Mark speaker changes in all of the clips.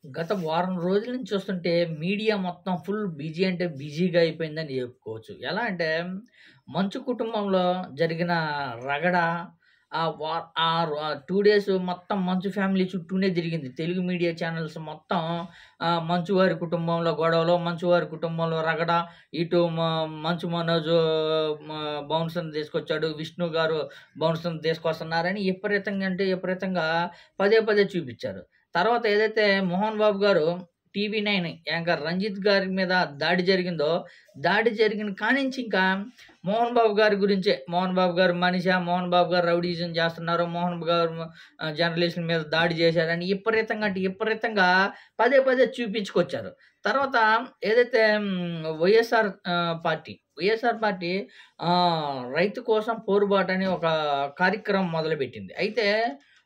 Speaker 1: గత వారం రోజుల నుంచి చూస్తుంటే మీడియా మొత్తం ఫుల్ బిజీ అంటే బిజీగా అయిపోయిందని చెప్పుకోవచ్చు. ఎలా అంటే మంచు కుటుంబంలో జరిగిన రగడ ఆహ్, వా ఆహ్, 2 డేస్ మొత్తం మంచు ఫ్యామిలీ చుట్టూనే తిరిగింది. తెలుగు మీడియా ఛానెల్స్ మొత్తం మంచు వారి కుటుంబంలో గొడవలు, మంచు వారి కుటుంబంలో రగడ, ఇటు మంచు మనోజ్ మ బౌన్సర్‌ని తీసుకొచ్చాడు. విష్ణు గారు బౌన్సర్‌ని తీసుకొస్తున్నారని విపరీతంగా అంటే విపరీతంగా పదే పదే చూపిచ్చారు. తర్వాత ఏదైతే 'మోహన్ బాబు' గారు టీవీ9 యాంకర్ రంజిత్ గారి మీద దాడి జరిగిందో, దాడి జరిగిన కానించి ఇంకా 'మోహన్ బాబు' గారి గురించే 'మోహన్ బాబు' గారు మనిషా, 'మోహన్ బాబు' గారు రౌడీయిజం చేస్తున్నారు, 'మోహన్ బాబు' గారు జర్నలిస్టుల మీద దాడి చేశారని విపరీతంగా అంటే విపరీతంగా పదే పదే చూపించుకొచ్చారు. తర్వాత ఏదైతే వైఎస్ఆర్ పార్టీ రైతు కోసం పోరుబాటు అని ఒక కార్యక్రమం మొదలుపెట్టింది. అయితే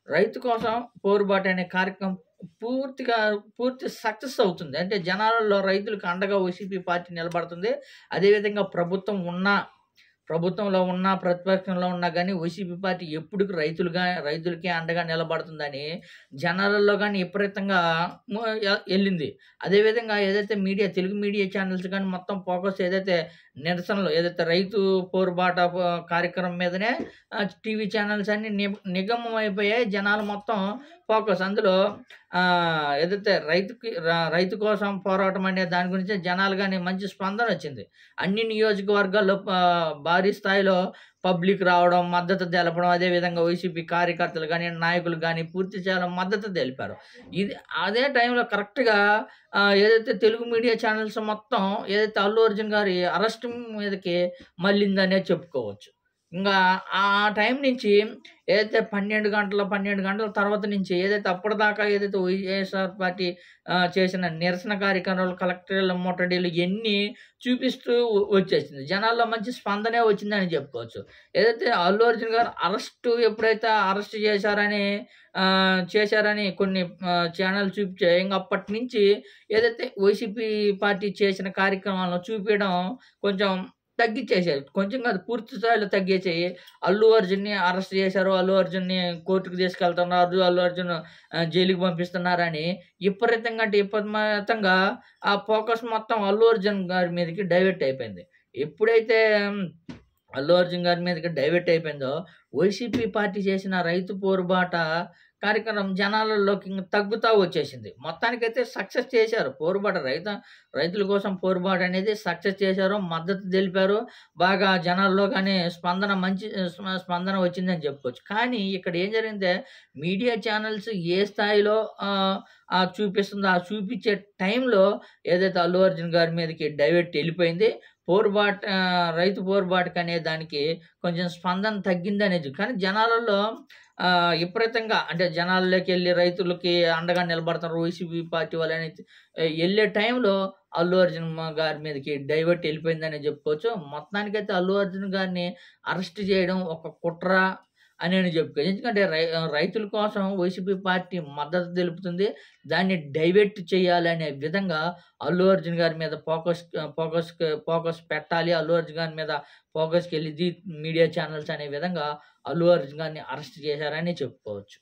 Speaker 1: రైతు కోసం పోరుబాటు అనే కార్యక్రమం పూర్తి సక్సెస్ అవుతుంది. అంటే జనాలలో రైతులకు అండగా వైసీపీ పార్టీ నిలబడుతుంది. అదేవిధంగా ప్రభుత్వంలో ఉన్నా, ప్రతిపక్షంలో ఉన్నా గానీ వైసీపీ పార్టీ ఎప్పుడుకి రైతులకే అండగా నిలబడుతుందని జనాలలో గానీ విపరీతంగా ఎళ్ళింది. అదేవిధంగా ఏదైతే తెలుగు మీడియా ఛానెల్స్ గానీ మొత్తం ఫోకస్ ఏదైతే నిరసనలు ఏదైతే రైతు పోరుబాట కార్యక్రమం మీదనే టీవీ ఛానెల్స్ అన్నీ నిగమం అయిపోయాయి. జనాలు మొత్తం ఫోకస్ అందులో ఏదైతే రైతు కోసం పోరాటం అనే దాని గురించి జనాలు గానీ మంచి స్పందనొచ్చింది. అన్ని నియోజకవర్గాల్లో భారీ స్థాయిలో పబ్లిక్ రావడం, మద్దతు తెలపడం, అదేవిధంగా వైసీపీ కార్యకర్తలు గానీ, నాయకులు గానీ పూర్తి స్థాయిలో మద్దతు తెలిపారు. అదే టైంలో కరెక్ట్‌గా ఏదైతే తెలుగు మీడియా ఛానెల్స్ మొత్తం ఏదైతే అల్లు అర్జున్ గారి అరెస్ట్ మీదకి మళ్ళిందనే చెప్పుకోవచ్చు. ఇంగా ఆ టైం నుంచి ఏదైతే 12 గంటల తర్వాత నుంచి ఏదైతే అప్పటిదాకా ఏదైతే వైఎస్ఆర్ పార్టీ చేసిన నిరసన కార్యక్రమాలు, కలెక్టర్ల ముట్టడిలు ఇయన్నీ చూపిస్తూ వచ్చేసింది. జనాల్లో మంచి స్పందనే వచ్చిందని చెప్పుకోవచ్చు. ఏదైతే అల్లు అర్జున్ గారు ఎప్పుడైతే అరెస్ట్ చేశారని కొన్ని ఛానెల్ చూపించాయి. ఇంక అప్పటినుంచి ఏదైతే వైసీపీ పార్టీ చేసిన కార్యక్రమాలను చూపియడం కొంచెం తగ్గిచ్చేశారు. కొంచెం కాదు పూర్తి స్థాయిలో తగ్గేసేయి. అల్లు అర్జున్‌ని అరెస్ట్ చేశారు. అల్లు అర్జున్‌ని కోర్ట్‌కి తీసుకెళ్తున్నారు. అల్లు అర్జున్ జైలుకి పంపిస్తున్నారని విపరీతంగా ఆ ఫోకస్ మొత్తం అల్లు అర్జున్ గారి మీదకి డైవర్ట్ అయిపోయింది. ఎప్పుడైతే అల్లు అర్జున్ గారి మీదకి డైవర్ట్ అయిపోయిందో, వైసీపీ పార్టీ చేసిన రైతు పోరుబాట కార్యక్రమం జనాలలోకి ఇంక తగ్గుతా వచ్చేసింది. మొత్తానికైతే సక్సెస్ చేశారు. రైతుల కోసం పోరుబాటు అనేది సక్సెస్ చేశారు. మద్దతు తెలిపారు. బాగా జనాల్లో గానీ మంచి స్పందన వచ్చిందని చెప్పుకోవచ్చు. కానీ ఇక్కడ ఏం జరిగిందంటే మీడియా ఛానెల్స్ ఏ స్థాయిలో చూపిస్తుందో ఆ చూపిచ్చే టైంలో ఏదైతే అల్లు అర్జున్ గారి మీదకి డైవర్ట్ ఎళ్ళిపోయింది. రైతు పోరుబాటుకనే దానికి కొంచెం స్పందన తగ్గిందనేది. కానీ జనాలలో విపరీతంగా అంటే జనాల్లోకెళ్ళి రైతులకి అండగా నిలబడతారు వైసీపీ పార్టీ వాళ్ళని ఎళ్ళే టైంలో అల్లు అర్జున్ గారి మీదకి డైవర్ట్ ఎళ్ళిపోయిందనే చెప్పుకోవచ్చు. మొత్తానికైతే అల్లు అర్జున్ గారిని అరెస్ట్ చేయడం ఒక కుట్ర అని చెప్పుకోవచ్చు. ఎందుకంటే రైతుల కోసం వైసీపీ పార్టీ మద్దతు తెలుపుతుంది. దాన్ని డైవర్ట్ చేయాలనే విధంగా అల్లు అర్జున్ గారి మీద ఫోకస్ పెట్టాలి. అల్లు అర్జున్ గారి మీద ఫోకస్‌కెళ్ళిద్ది మీడియా ఛానెల్స్ అనే విధంగా అల్లు అర్జున్ గారిని అరెస్ట్ చేశారని చెప్పుకోవచ్చు.